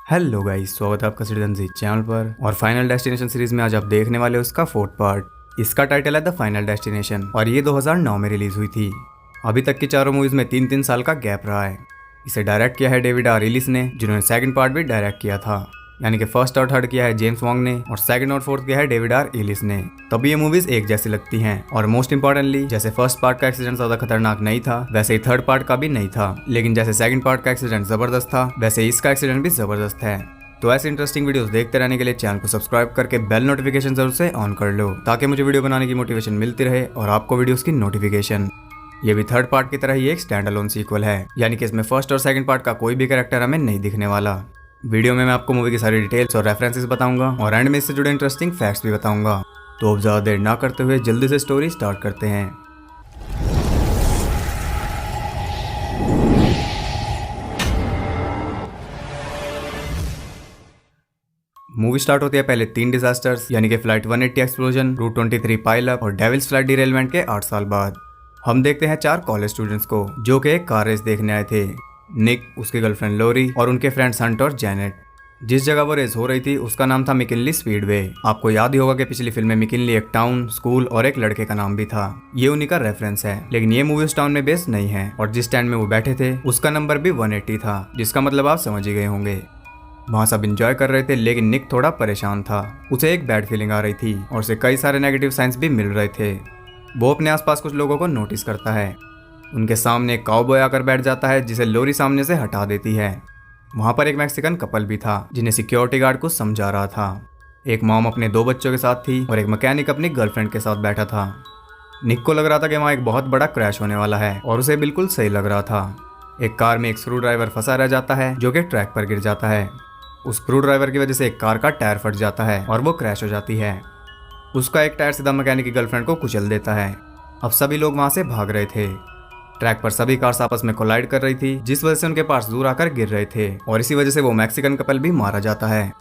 Hello guys, स्वागत है आपका सिटीजन जी चैनल पर। और फाइनल डेस्टिनेशन सीरीज में आज आप देखने वाले हो उसका फोर्थ पार्ट। इसका टाइटल है द फाइनल डेस्टिनेशन और ये 2009 में रिलीज हुई थी। अभी तक की चारों मूवीज में 3-3 साल का गैप रहा है। इसे डायरेक्ट किया है डेविड आर एलिस ने, जिन्होंने सेकंड पार्ट भी डायरेक्ट किया था। यानी कि फर्स्ट और थर्ड किया है जेम्स वॉन्ग ने और सेकंड और फोर्थ किया है डेविड आर एलिस ने। तभी ये मूवीज एक जैसी लगती हैं। और मोस्ट इंपॉर्टेंटली, जैसे फर्स्ट पार्ट का एक्सीडेंट ज्यादा खतरनाक नहीं था, वैसे ही थर्ड पार्ट का भी नहीं था। लेकिन जैसे सेकंड पार्ट का एक्सीडेंट जबरदस्त था, वैसे इसका एक्सीडेंट भी जबरदस्त है। तो ऐसे इंटरेस्टिंग वीडियोस देखते रहने के लिए चैनल को सब्सक्राइब करके बेल नोटिफिकेशन जरूर से ऑन कर लो, ताकि मुझे वीडियो बनाने की मोटिवेशन मिलती रहे और आपको वीडियोस की नोटिफिकेशन। ये भी थर्ड पार्ट की तरह ही एक स्टैंड अलोन सीक्वल है, यानी कि इसमें फर्स्ट और सेकंड पार्ट का कोई भी कैरेक्टर हमें नहीं दिखने वाला। वीडियो में मैं आपको मूवी की सारी डिटेल्स और रेफरेंसेस बताऊंगा और एंड में इससे जुड़े इंटरेस्टिंग फैक्ट्स भी बताऊंगा। तो अब ज्यादा देर ना करते हुए जल्दी से स्टोरी स्टार्ट करते हैं। मूवी स्टार्ट होती है पहले 3 डिजास्टर्स, यानी कि flight 180 explosion, route 23 pile up और डेविल्स फ्लाइट डिरेलमेंट के 8 साल बाद। हम देखते हैं 4 कॉलेज स्टूडेंट्स को जो कि एक कार रेस देखने आए थे। निक, उसकी गर्लफ्रेंड लोरी और उनके फ्रेंड्स हंट और जैनेट। जिस जगह वो रेस हो रही थी उसका नाम था मिकिनली स्पीडवे। आपको याद ही होगा कि पिछली फिल्म में मिकिनली एक टाउन, स्कूल और एक लड़के का नाम भी था। ये उन्हीं का रेफरेंस है, लेकिन ये मूवी उस टाउन में बेस्ड नहीं है। और जिस स्टैंड में वो बैठे थे उसका नंबर भी 180 था, जिसका मतलब आप समझ ही गए होंगे। वहाँ सब एंजॉय कर रहे थे, लेकिन निक थोड़ा परेशान था। उसे एक बैड फीलिंग आ रही थी और उसे कई सारे नेगेटिव साइंस भी मिल रहे थे। वो अपने आसपास कुछ लोगों को नोटिस करता है। उनके सामने एक काउबॉय आकर बैठ जाता है, जिसे लोरी सामने से हटा देती है। वहाँ पर एक मैक्सिकन कपल भी था, जिन्हें सिक्योरिटी गार्ड को समझा रहा था। एक मॉम अपने 2 बच्चों के साथ थी और एक मैकेनिक अपनी गर्लफ्रेंड के साथ बैठा था। निक को लग रहा था कि वहाँ एक बहुत बड़ा क्रैश होने वाला है और उसे बिल्कुल सही लग रहा था। एक कार में एक स्क्रू ड्राइवर फंसा रह जाता है, जो कि ट्रैक पर गिर जाता है। उस स्क्रू ड्राइवर की वजह से एक कार का टायर फट जाता है और वो क्रैश हो जाती है। उसका एक टायर सीधा मैकेनिक की गर्लफ्रेंड को कुचल देता है। अब सभी लोग वहाँ से भाग रहे थे। ट्रैक पर सभी कार्स आपस में कोलाइड कर रही थी, जिस वजह से उनके पार्ट्स दूर आकर गिर रहे थे और इसी वजह से वो मैक्सिकन कपल भी मारा जाता है।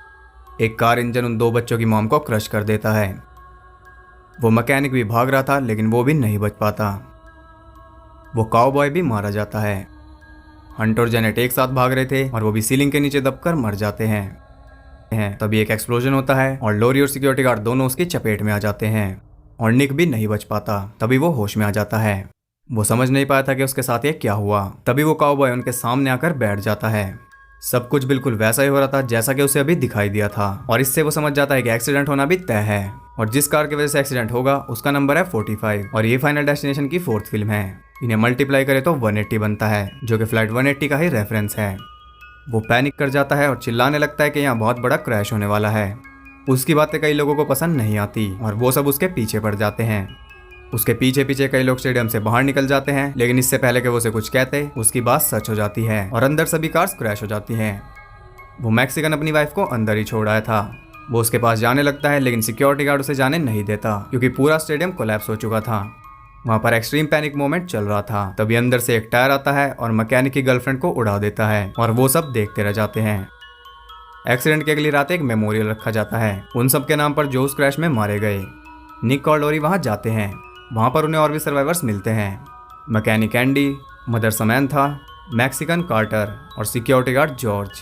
एक कार इंजन उन 2 बच्चों की मॉम को क्रश कर देता है। वो मैकेनिक भी भाग रहा था, लेकिन वो भी नहीं बच पाता। वो काउबॉय भी मारा जाता है। हंट और जेनेट एक साथ भाग रहे थे और वो भी सीलिंग के नीचे दबकर मर जाते हैं। तभी एक एक्सप्लोजन होता है और लोरी और सिक्योरिटी गार्ड दोनों उसकी चपेट में आ जाते हैं और निक भी नहीं बच पाता। तभी वो होश में आ जाता है। वो समझ नहीं पाया था कि उसके साथ ये क्या हुआ। तभी वो काउबॉय उनके सामने आकर बैठ जाता है। सब कुछ बिल्कुल वैसा ही हो रहा था जैसा कि उसे अभी दिखाई दिया था और इससे वो समझ जाता है कि एक्सीडेंट होना भी तय है और जिस कार की वजह से एक्सीडेंट होगा उसका नंबर है 45 और ये फाइनल डेस्टिनेशन की 4th फिल्म है। इन्हें मल्टीप्लाई करे तो 180 बनता है, जो कि फ्लाइट 180 का ही रेफरेंस है। वो पैनिक कर जाता है और चिल्लाने लगता है कि यहाँ बहुत बड़ा क्रैश होने वाला है। उसकी बातें कई लोगों को पसंद नहीं आती और वो सब उसके पीछे पड़ जाते हैं। उसके पीछे पीछे कई लोग स्टेडियम से बाहर निकल जाते हैं, लेकिन इससे पहले कि वो उसे कुछ कहते उसकी बात सच हो जाती है और अंदर सभी कार्स क्रैश हो जाती हैं। वो मैक्सिकन अपनी वाइफ को अंदर ही छोड़ आया था। वो उसके पास जाने लगता है, लेकिन सिक्योरिटी गार्ड उसे जाने नहीं देता क्योंकि पूरा स्टेडियम कोलैप्स हो चुका था। वहाँ पर एक्सट्रीम पैनिक मोमेंट चल रहा था। तभी अंदर से एक टायर आता है और मैकेनिक की गर्लफ्रेंड को उड़ा देता है और वो सब देखते रह जाते हैं। एक्सीडेंट की अगली रात एक मेमोरियल रखा जाता है उन सब के नाम पर जो उस क्रैश में मारे गए। निक और लोरी वहाँ जाते हैं। वहाँ पर उन्हें और भी सर्वाइवर्स मिलते हैं। Mechanic Andy, mother Samantha, Mexican Carter और सिक्योरिटी गार्ड जॉर्ज।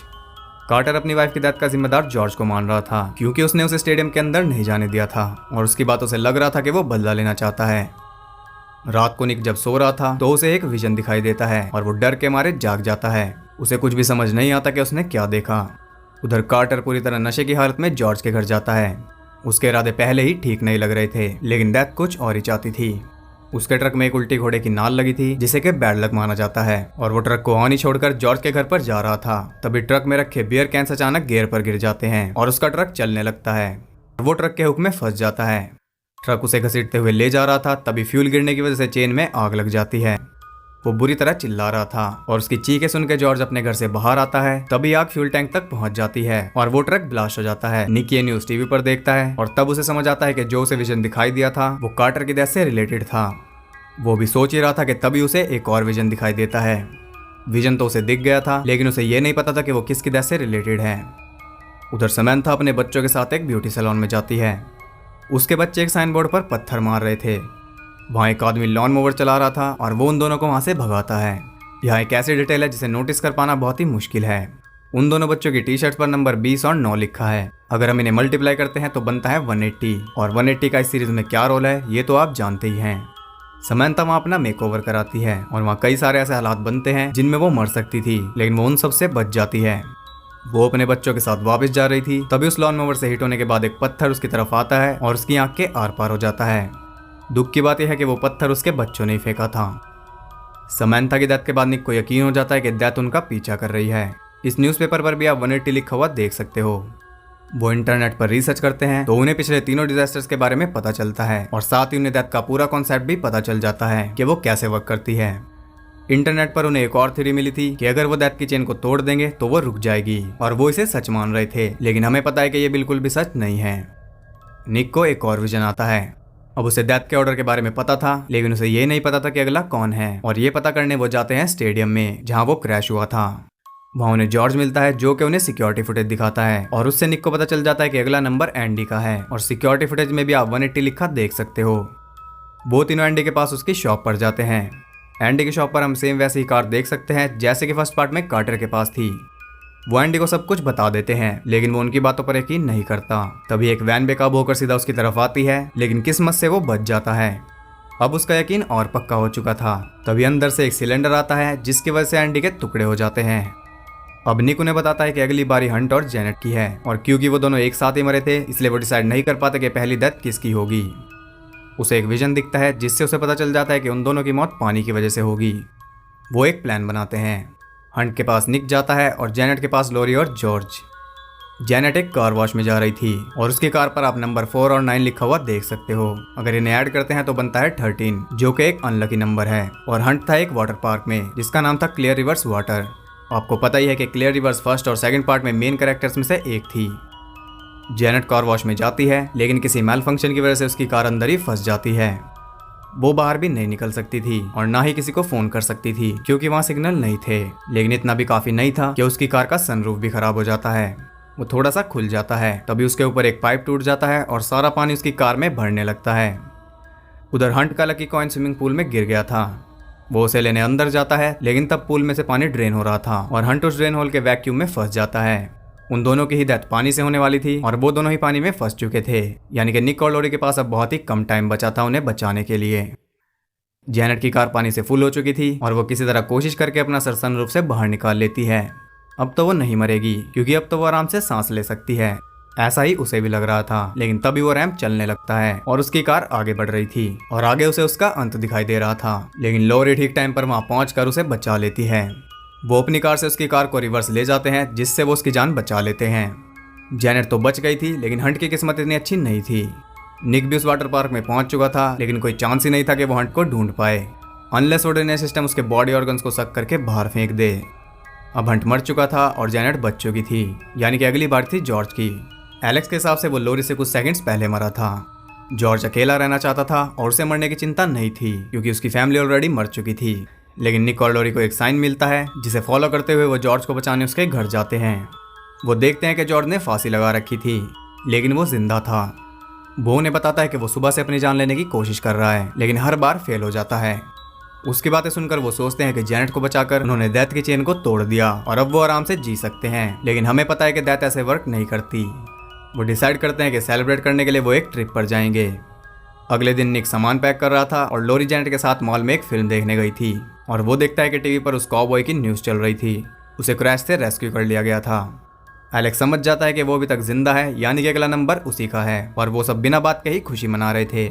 कार्टर अपनी वाइफ की डेथ का जिम्मेदार जॉर्ज को मान रहा था, क्योंकि उसने उसे स्टेडियम के अंदर नहीं जाने दिया था और उसकी बातों से लग रहा था कि वो बदला लेना चाहता है। रात को निक जब सो रहा था तो उसे एक विजन दिखाई देता है और वो डर के मारे जाग जाता है। उसे कुछ भी समझ नहीं आता कि उसने क्या देखा। उधर कार्टर पूरी तरह नशे की हालत में जॉर्ज के घर जाता है। उसके इरादे पहले ही ठीक नहीं लग रहे थे, लेकिन डेथ कुछ और ही चाहती थी। उसके ट्रक में एक उल्टी घोड़े की नाल लगी थी, जिसे कि बैड लक माना जाता है और वो ट्रक को ऑन ही छोड़कर जॉर्ज के घर पर जा रहा था। तभी ट्रक में रखे बियर कैंस अचानक गियर पर गिर जाते हैं और उसका ट्रक चलने लगता है। वो ट्रक के हुक में फंस जाता है। ट्रक उसे घसीटते हुए ले जा रहा था। तभी फ्यूल गिरने की वजह से चेन में आग लग जाती है। वो बुरी तरह चिल्ला रहा था और उसकी चीखें सुन के जॉर्ज अपने घर से बाहर आता है। तभी आग फ्यूल टैंक तक पहुंच जाती है और वो ट्रक ब्लास्ट हो जाता है। निक ये न्यूज टीवी पर देखता है और तब उसे समझ आता है कि जो उसे विजन दिखाई दिया था वो कार्टर की डेथ से रिलेटेड था। वो भी सोच ही रहा था कि तभी उसे एक और विजन दिखाई देता है। विजन तो उसे दिख गया था, लेकिन उसे ये नहीं पता था कि वो किसकी डेथ से रिलेटेड है। उधर समैंथा अपने बच्चों के साथ एक ब्यूटी सैलून में जाती है। उसके बच्चे एक साइन बोर्ड पर पत्थर मार रहे थे। वहाँ एक आदमी लॉन मोवर चला रहा था और वो उन दोनों को वहाँ से भगाता है। यहाँ एक ऐसी डिटेल है जिसे नोटिस कर पाना बहुत ही मुश्किल है। उन दोनों बच्चों की टी शर्ट पर नंबर 20 और 9 लिखा है। अगर हम इन्हें मल्टीप्लाई करते हैं तो बनता है 180 और 180 का इस सीरीज में क्या रोल है ये तो आप जानते ही हैं। समंथा वहाँ अपना मेकओवर कराती है और वहाँ कई सारे ऐसे हालात बनते हैं जिनमें वो मर सकती थी, लेकिन वो उन सब से बच जाती है। वो अपने बच्चों के साथ वापस जा रही थी, तभी उस लॉन मोवर से हिट होने के बाद एक पत्थर उसकी तरफ आता है और उसकी आंख के आर पार हो जाता है। दुख की बात यह है कि वो पत्थर उसके बच्चों ने फेंका था। समंथा की डेथ के बाद निक को यकीन हो जाता है कि डेथ उनका पीछा कर रही है। इस न्यूज़पेपर पर भी आप 180 लिखा हुआ देख सकते हो। वो इंटरनेट पर रिसर्च करते हैं तो उन्हें पिछले तीनों डिजास्टर्स के बारे में पता चलता है और साथ ही उन्हें डेथ का पूरा कॉन्सेप्ट भी पता चल जाता है कि वो कैसे वर्क करती है। इंटरनेट पर उन्हें एक और थ्योरी मिली थी कि अगर वो डेथ की चेन को तोड़ देंगे तो वो रुक जाएगी, और वो इसे सच मान रहे थे, लेकिन हमें पता है कि ये बिल्कुल भी सच नहीं है। निक को एक और विजन आता है। अब उसे डेथ के ऑर्डर के बारे में पता था, लेकिन उसे ये नहीं पता था कि अगला कौन है, और ये पता करने वो जाते हैं स्टेडियम में जहाँ वो क्रैश हुआ था। वहाँ उन्हें जॉर्ज मिलता है जो कि उन्हें सिक्योरिटी फुटेज दिखाता है और उससे निक को पता चल जाता है कि अगला नंबर एंडी का है, और सिक्योरिटी फुटेज में भी आप 180 लिखा देख सकते हो। वो तीनों एंडी के पास उसकी शॉप पर जाते हैं। एंडी की शॉप पर हम सेम वैसी ही कार देख सकते हैं जैसे कि फर्स्ट पार्ट में कार्टर के पास थी। वो एंडी को सब कुछ बता देते हैं, लेकिन वो उनकी बातों पर यकीन नहीं करता। तभी एक वैन बेकाबू होकर सीधा उसकी तरफ आती है, लेकिन किस्मत से वो बच जाता है। अब उसका यकीन और पक्का हो चुका था। तभी अंदर से एक सिलेंडर आता है जिसकी वजह से एंडी के टुकड़े हो जाते हैं। अब निक उन्हें बताता है कि अगली बारी हंट और जेनेट की है, और क्योंकि वो दोनों एक साथ ही मरे थे इसलिए वो डिसाइड नहीं कर पाते कि पहली डेथ किसकी होगी। उसे एक विजन दिखता है जिससे उसे पता चल जाता है कि उन दोनों की मौत पानी की वजह से होगी। वो एक प्लान बनाते हैं। हंट के पास निक जाता है और जेनेट के पास लॉरी और जॉर्ज। जेनेट एक कार वॉश में जा रही थी और उसकी कार पर आप नंबर 4 और 9 लिखा हुआ देख सकते हो। अगर इन्हें ऐड करते हैं तो बनता है 13, जो कि एक अनलकी नंबर है। और हंट था एक वाटर पार्क में जिसका नाम था क्लियर रिवर्स वाटर। आपको पता ही है कि क्लियर रिवर्स फर्स्ट और सेकंड पार्ट में मेन कैरेक्टर्स में से एक थी। जेनेट कार वॉश में जाती है, लेकिन किसी मैल फंक्शन की वजह से उसकी कार अंदर ही फंस जाती है। वो बाहर भी नहीं निकल सकती थी और ना ही किसी को फोन कर सकती थी क्योंकि वहाँ सिग्नल नहीं थे। लेकिन इतना भी काफी नहीं था कि उसकी कार का सनरूफ भी खराब हो जाता है। वो थोड़ा सा खुल जाता है, तभी उसके ऊपर एक पाइप टूट जाता है और सारा पानी उसकी कार में भरने लगता है। उधर हंट का लकी कॉइन स्विमिंग पूल में गिर गया था। वो उसे लेने अंदर जाता है, लेकिन तब पूल में से पानी ड्रेन हो रहा था और हंट उस ड्रेन होल के वैक्यूम में फंस जाता है। उन दोनों की ही डेथ पानी से होने वाली थी और वो दोनों ही पानी में फंस चुके थे, यानी कि निक और लॉरी के पास अब बहुत ही कम टाइम बचा था उन्हें बचाने के लिए। जेनेट की कार पानी से फुल हो चुकी थी और वो किसी तरह कोशिश करके अपना सर सनरूफ से बाहर निकाल लेती है। अब तो वो नहीं मरेगी क्योंकि अब तो वो आराम से सांस ले सकती है। ऐसा ही उसे भी लग रहा था, लेकिन तभी वो रैंप चलने लगता है और उसकी कार आगे बढ़ रही थी और आगे उसे उसका अंत दिखाई दे रहा था। लेकिन लॉरी ठीक टाइम पर वहां पहुंचकर उसे बचा लेती है। वो अपनी कार से उसकी कार को रिवर्स ले जाते हैं जिससे वो उसकी जान बचा लेते हैं। जेनेट तो बच गई थी, लेकिन हंट की किस्मत इतनी अच्छी नहीं थी। निक भी उस वाटर पार्क में पहुंच चुका था, लेकिन कोई चांस ही नहीं था कि वो हंट को ढूंढ पाए, अनलेस वो ड्रेनेज सिस्टम उसके बॉडी ऑर्गन्स को सक करके बाहर फेंक दे। अब हंट मर चुका था और जेनेट बच चुकी थी, यानी कि अगली बार थी जॉर्ज की। एलेक्स के हिसाब से वो लॉरी से कुछ सेकंड्स पहले मरा था। जॉर्ज अकेला रहना चाहता था और उसे मरने की चिंता नहीं थी क्योंकि उसकी फैमिली ऑलरेडी मर चुकी थी। लेकिन निक और लॉरी को एक साइन मिलता है जिसे फॉलो करते हुए वो जॉर्ज को बचाने उसके घर जाते हैं। वो देखते हैं कि जॉर्ज ने फांसी लगा रखी थी, लेकिन वो जिंदा था। वो उन्हें बताता है कि वो सुबह से अपनी जान लेने की कोशिश कर रहा है, लेकिन हर बार फेल हो जाता है। उसकी बातें सुनकर वो सोचते हैं कि जेनेट को बचाकर उन्होंने डेथ की चेन को तोड़ दिया और अब वो आराम से जी सकते हैं। लेकिन हमें पता है कि डेथ ऐसे वर्क नहीं करती। वो डिसाइड करते हैं कि सेलिब्रेट करने के लिए वो एक ट्रिप पर जाएंगे। अगले दिन निक सामान पैक कर रहा था और लॉरी जेनेट के साथ मॉल में एक फिल्म देखने गई थी और वो देखता है कि टीवी पर उस कॉबॉय की न्यूज़ चल रही थी। उसे क्रैश से रेस्क्यू कर लिया गया था। एलेक्स समझ जाता है कि वो अभी तक जिंदा है, यानी कि अगला नंबर उसी का है, और वो सब बिना बात के ही खुशी मना रहे थे।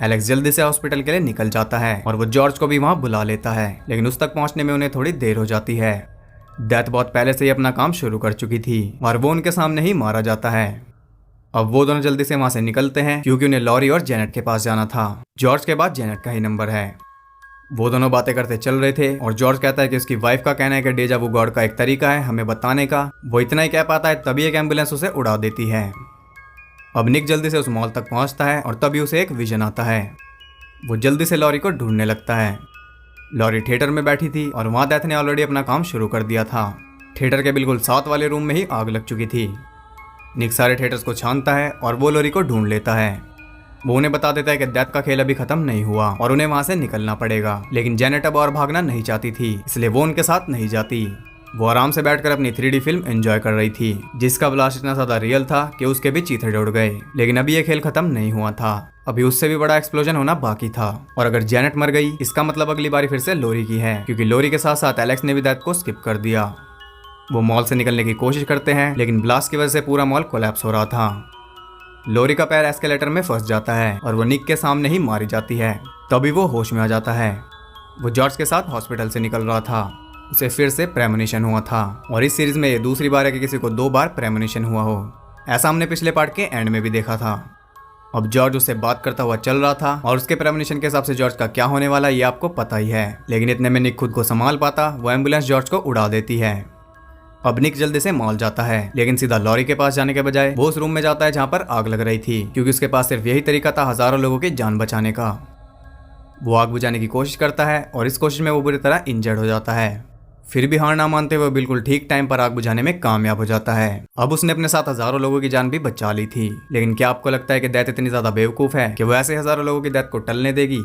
एलेक्स जल्दी से हॉस्पिटल के लिए निकल जाता है और वो जॉर्ज को भी वहां बुला लेता है, लेकिन उस तक पहुंचने में उन्हें थोड़ी देर हो जाती है। डेथ बहुत पहले से ही अपना काम शुरू कर चुकी थी और वो उनके सामने ही मारा जाता है। अब वो दोनों जल्दी से वहां से निकलते हैं क्योंकि उन्हें लॉरी और जेनेट के पास जाना था। जॉर्ज के बाद जेनेट का ही नंबर है। वो दोनों बातें करते चल रहे थे और जॉर्ज कहता है कि उसकी वाइफ का कहना है कि डेजा वू गॉड का एक तरीका है हमें बताने का। वो इतना ही कह पाता है तभी एक एम्बुलेंस उसे उड़ा देती है। अब निक जल्दी से उस मॉल तक पहुंचता है और तभी उसे एक विजन आता है। वो जल्दी से लॉरी को ढूंढने लगता है। लॉरी थिएटर में बैठी थी और वहां डेथ ने ऑलरेडी अपना काम शुरू कर दिया था। थिएटर के बिल्कुल साथ वाले रूम में ही आग लग चुकी थी। निक सारे थिएटर्स को छानता है और वो लॉरी को ढूंढ लेता है। वो उन्हें बता देता है कि डेथ का खेल अभी खत्म नहीं हुआ और उन्हें वहां से निकलना पड़ेगा, लेकिन जेनेट अब और भागना नहीं चाहती थी, इसलिए वो उनके साथ नहीं जाती। वो आराम से बैठकर अपनी 3D फिल्म एंजॉय कर रही थी, जिसका ब्लास्ट इतना ज्यादा रियल था कि उसके भी चीथे उड़ गए। लेकिन अभी ये खेल खत्म नहीं हुआ था, अभी उससे भी बड़ा एक्सप्लोजन होना बाकी था। और अगर जेनेट मर गई, इसका मतलब अगली बारी फिर से लोरी की है, क्योंकि लोरी के साथ साथ एलेक्स ने भी डेथ को स्किप कर दिया। वो मॉल से निकलने की कोशिश करते हैं, लेकिन ब्लास्ट की वजह से पूरा मॉल कोलैप्स हो रहा था। लोरी का पैर एस्केलेटर में फंस जाता है और वो निक के सामने ही मारी जाती है। तभी वो होश में आ जाता है। वो जॉर्ज के साथ हॉस्पिटल से निकल रहा था, उसे फिर से प्रेमोनिशन हुआ था। और इस सीरीज में ये दूसरी बार है कि किसी को 2 बार प्रेमोनिशन हुआ हो। ऐसा हमने पिछले पार्ट के एंड में भी देखा था। अब जॉर्ज उससे बात करता हुआ चल रहा था और उसके प्रेमोनिशन के हिसाब से जॉर्ज का क्या होने वाला ये आपको पता ही है। लेकिन इतने में निक खुद को संभाल पाता, वो एम्बुलेंस जॉर्ज को उड़ा देती है। अब निक जल्दी से मॉल जाता है, लेकिन सीधा लॉरी के पास जाने के बजाय वो उस रूम में जाता है जहाँ पर आग लग रही थी, क्योंकि उसके पास सिर्फ यही तरीका था हजारों लोगों की जान बचाने का। वो आग बुझाने की कोशिश करता है और इस कोशिश में वो बुरी तरह इंजर्ड हो जाता है। फिर भी हार ना मानते हुए बिल्कुल ठीक टाइम पर आग बुझाने में कामयाब हो जाता है। अब उसने अपने साथ हजारों लोगों की जान भी बचा ली थी। लेकिन क्या आपको लगता है कि डेथ इतनी ज्यादा बेवकूफ है कि वो ऐसे हजारों लोगों की डेथ को टलने देगी?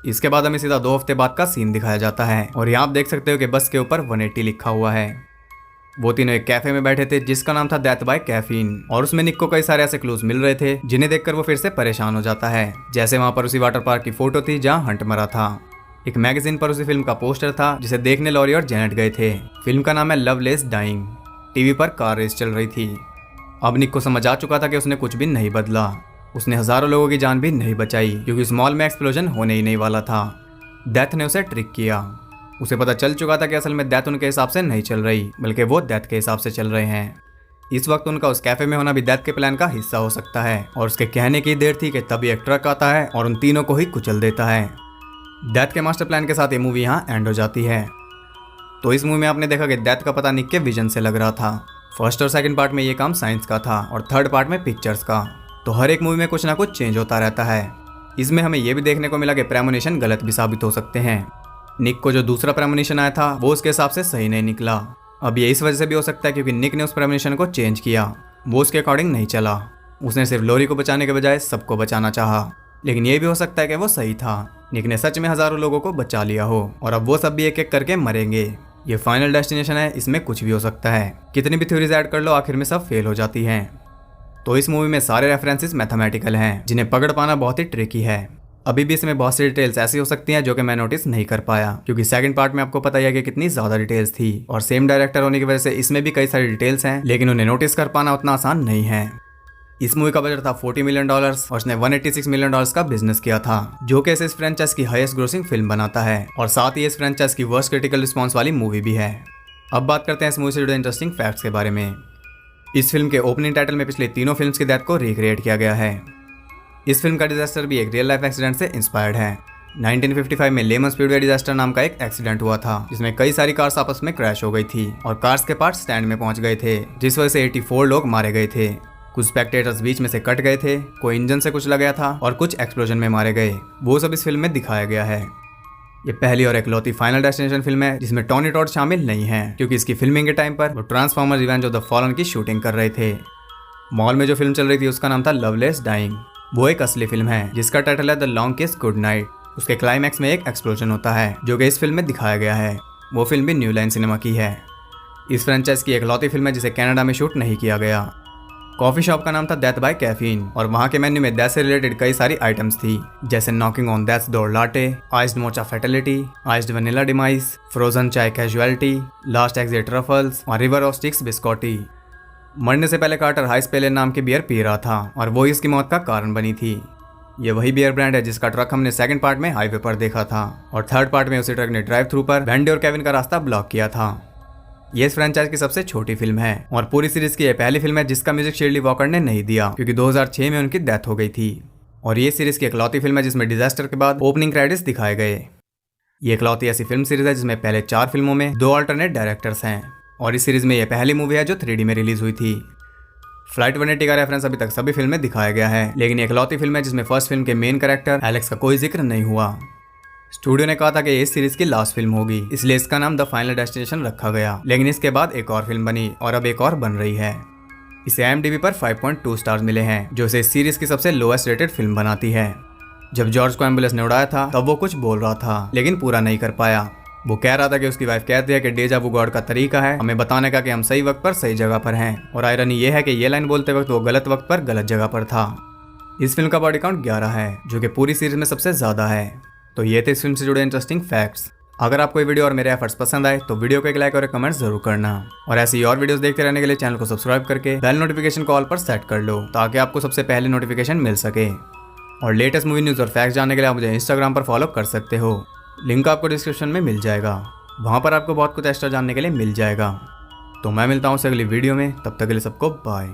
इसके बाद हमें सीधा 2 हफ्ते बाद का सीन दिखाया जाता है और यहाँ आप देख सकते हो कि बस के ऊपर 180 लिखा हुआ है। वो तीनों एक कैफे में बैठे थे जिसका नाम था डेथ बाय कैफीन, और उसमें निक को कई सारे ऐसे क्लूज मिल रहे थे जिन्हें देखकर वो फिर से परेशान हो जाता है। जैसे वहां पर उसी वाटर पार्क की फोटो थी जहां हंट मरा था। एक मैगजीन पर उसी फिल्म का पोस्टर था जिसे देखने लॉरी और जेनेट गए थे। फिल्म का नाम है लवलेस डाइंग। टीवी पर कार रेस चल रही थी। अब निक को समझ आ चुका था कि उसने कुछ भी नहीं बदला। उसने हजारों लोगों की जान भी नहीं बचाई, क्योंकि इस मॉल में एक्सप्लोजन होने ही नहीं वाला था। डेथ ने उसे ट्रिक किया। उसे पता चल चुका था कि असल में डेथ उनके हिसाब से नहीं चल रही, बल्कि वो डेथ के हिसाब से चल रहे हैं। इस वक्त उनका उस कैफे में होना भी डेथ के प्लान का हिस्सा हो सकता है। और उसके कहने की देर थी कि तभी एक ट्रक आता है और उन तीनों को ही कुचल देता है। डेथ के मास्टर प्लान के साथ ये मूवी यहाँ एंड हो जाती है। तो इस मूवी में आपने देखा कि डेथ का पता निक के विजन से लग रहा था। फर्स्ट और सेकंड पार्ट में ये काम साइंस का था और थर्ड पार्ट में पिक्चर्स का। तो हर एक मूवी में कुछ ना कुछ चेंज होता रहता है। इसमें हमें यह भी देखने को मिला कि प्रेमोनिशन गलत भी साबित हो सकते हैं। निक को जो दूसरा प्रेमोनिशन आया था वो उसके हिसाब से सही नहीं निकला। अब ये इस वजह से भी हो सकता है क्योंकि निक ने उस प्रेमोनिशन को चेंज किया। वो उसके अकॉर्डिंग नहीं चला। उसने सिर्फ लोरी को बचाने के बजाय सबको बचाना चाहा। लेकिन ये भी हो सकता है कि वो सही था। निक ने सच में हजारों लोगों को बचा लिया हो और अब वो सब भी एक एक करके मरेंगे। ये फाइनल डेस्टिनेशन है, इसमें कुछ भी हो सकता है। कितनी भी थ्योरीज ऐड कर लो, आखिर में सब फेल हो जाती हैं। तो इस मूवी में सारे रेफरेंसेस मैथमेटिकल हैं, जिन्हें पकड़ पाना बहुत ही ट्रिकी है। अभी भी इसमें बहुत सी डिटेल्स ऐसी हो सकती हैं जो कि मैं नोटिस नहीं कर पाया, क्योंकि सेकंड पार्ट में आपको पता ही है कि कितनी ज्यादा डिटेल्स थी और सेम डायरेक्टर होने की वजह से इसमें भी कई सारी डिटेल्स हैं, लेकिन उन्हें नोटिस कर पाना उतना आसान नहीं है। इस मूवी का बजट था $40 मिलियन और उसने $186 मिलियन का बिजनेस किया था, जो कि इस फ्रेंचाइज की हाईएस्ट ग्रोसिंग फिल्म बनाता है और साथ ही इस फ्रेंचाइज की वर्स्ट क्रिटिकल रिस्पॉन्स वाली मूवी भी है। अब बात करते हैं इस मूवी से जुड़े इंटरेस्टिंग फैक्ट्स के बारे में। इस फिल्म के ओपनिंग टाइटल में पिछले तीनों फिल्म्स की डेथ को रिक्रिएट किया गया है। इस फिल्म का डिजास्टर भी एक रियल लाइफ एक्सीडेंट से इंस्पायर्ड है। 1955 में लेमन स्पीडवे डिजास्टर नाम का एक एक्सीडेंट हुआ था, जिसमें कई सारी कार्स आपस में क्रैश हो गई थी और कार्स के पार्ट्स स्टैंड में पहुंच गए थे, जिस वजह से 84 लोग मारे गए थे। कुछ स्पेक्टेटर्स बीच में से कट गए थे, कोई इंजन से कुछ लगा था और कुछ एक्सप्लोजन में मारे गए। वो सब इस फिल्म में दिखाया गया है। ये पहली और इकलौती फाइनल डेस्टिनेशन फिल्म है जिसमें टॉनी टॉड शामिल नहीं है, क्योंकि इसकी फिल्मिंग के टाइम पर वो transformer revenge of the fallen की शूटिंग कर रहे थे। मॉल में जो फिल्म चल रही थी उसका नाम था लवलेस डाइंग। वो एक असली फिल्म है जिसका टाइटल है द लॉन्ग किस गुड नाइट। उसके क्लाइमैक्स में एक एक्सप्लोजन होता है जो कि इस फिल्म में दिखाया गया है। वो फिल्म भी न्यू लाइन सिनेमा की है। इस फ्रेंचाइज की इकलौती फिल्म है जिसे कनाडा में शूट नहीं किया गया। कॉफी शॉप का नाम था डेथ बाय कैफीन और वहाँ के मेन्यू में डेथ से रिलेटेड कई सारी आइटम्स थी, जैसे knocking on deaths door latte, iced mocha fatality, iced vanilla demise, frozen चाय कैजुअलिटी, लास्ट एग्जिट ट्रफल्स और रिवर ऑफ स्टिक्स बिस्कॉटी। मरने से पहले कार्टर हाइस पेले नाम की बियर पी रहा था और वो इसकी मौत का कारण बनी थी। ये वही बियर ब्रांड है जिसका ट्रक हमने सेकंड पार्ट में हाईवे पर देखा था और थर्ड पार्ट में उसी ट्रक ने ड्राइव थ्रू पर वेंडी और केविन का रास्ता ब्लॉक किया था। ये इस फ्रेंचाइज की सबसे छोटी फिल्म है और पूरी सीरीज की यह पहली फिल्म है जिसका म्यूजिक शिरली वॉकर ने नहीं दिया, क्योंकि 2006 में उनकी डेथ हो गई थी। और ये सीरीज की इकलौती फिल्म है जिसमें डिजास्टर के बाद ओपनिंग क्रेडिट्स दिखाए गए। ये इकलौती ऐसी फिल्म सीरीज है जिसमें पहले 4 फिल्मों में 2 अल्टरनेट डायरेक्टर्स हैं और इस सीरीज में यह पहली मूवी है जो 3D में रिलीज हुई थी। फ्लाइट 180 का रेफरेंस अभी तक सभी फिल्म में दिखाया गया है, लेकिन ये इकलौती फिल्म है जिसमें फर्स्ट फिल्म के मेन कैरेक्टर एलेक्स का कोई जिक्र नहीं हुआ। स्टूडियो ने कहा था कि ये इस सीरीज की लास्ट फिल्म होगी, इसलिए इसका नाम द फाइनल डेस्टिनेशन रखा गया। लेकिन इसके बाद एक और फिल्म बनी और अब एक और बन रही है। इसे IMDb पर 5.2 स्टार्स मिले हैं, जो इसे इस सीरीज की सबसे लोएस्ट रेटेड फिल्म बनाती है। जब जॉर्ज को एम्बुलेंस ने उड़ाया था तब वो कुछ बोल रहा था, लेकिन पूरा नहीं कर पाया। वो कह रहा था कि उसकी वाइफ कहती है कि डेजा वू गॉड का तरीका है हमें बताने का कि हम सही वक्त पर सही जगह पर हैं, और आयरनी ये है कि ये लाइन बोलते वक्त वो गलत वक्त पर गलत जगह पर था। इस फिल्म का बॉडी काउंट 11 है, जो कि पूरी सीरीज में सबसे ज्यादा है। तो ये थे इस फिल्म से जुड़े इंटरेस्टिंग फैक्ट्स। अगर आपको ये वीडियो और मेरे एफर्ट्स पसंद आए तो वीडियो को एक लाइक और एक कमेंट जरूर करना, और ऐसी ही और वीडियोस देखते रहने के लिए चैनल को सब्सक्राइब करके बेल नोटिफिकेशन को ऑल पर सेट कर लो, ताकि आपको सबसे पहले नोटिफिकेशन मिल सके। और लेटेस्ट मूवी न्यूज़ और फैक्ट्स जानने के लिए आप मुझे इंस्टाग्राम पर फॉलो कर सकते हो, लिंक आपको डिस्क्रिप्शन में मिल जाएगा। वहाँ पर आपको बहुत कुछ एक्स्ट्रा जानने के लिए मिल जाएगा। तो मैं मिलता हूँ अगली वीडियो में, तब तक के लिए सबको बाय।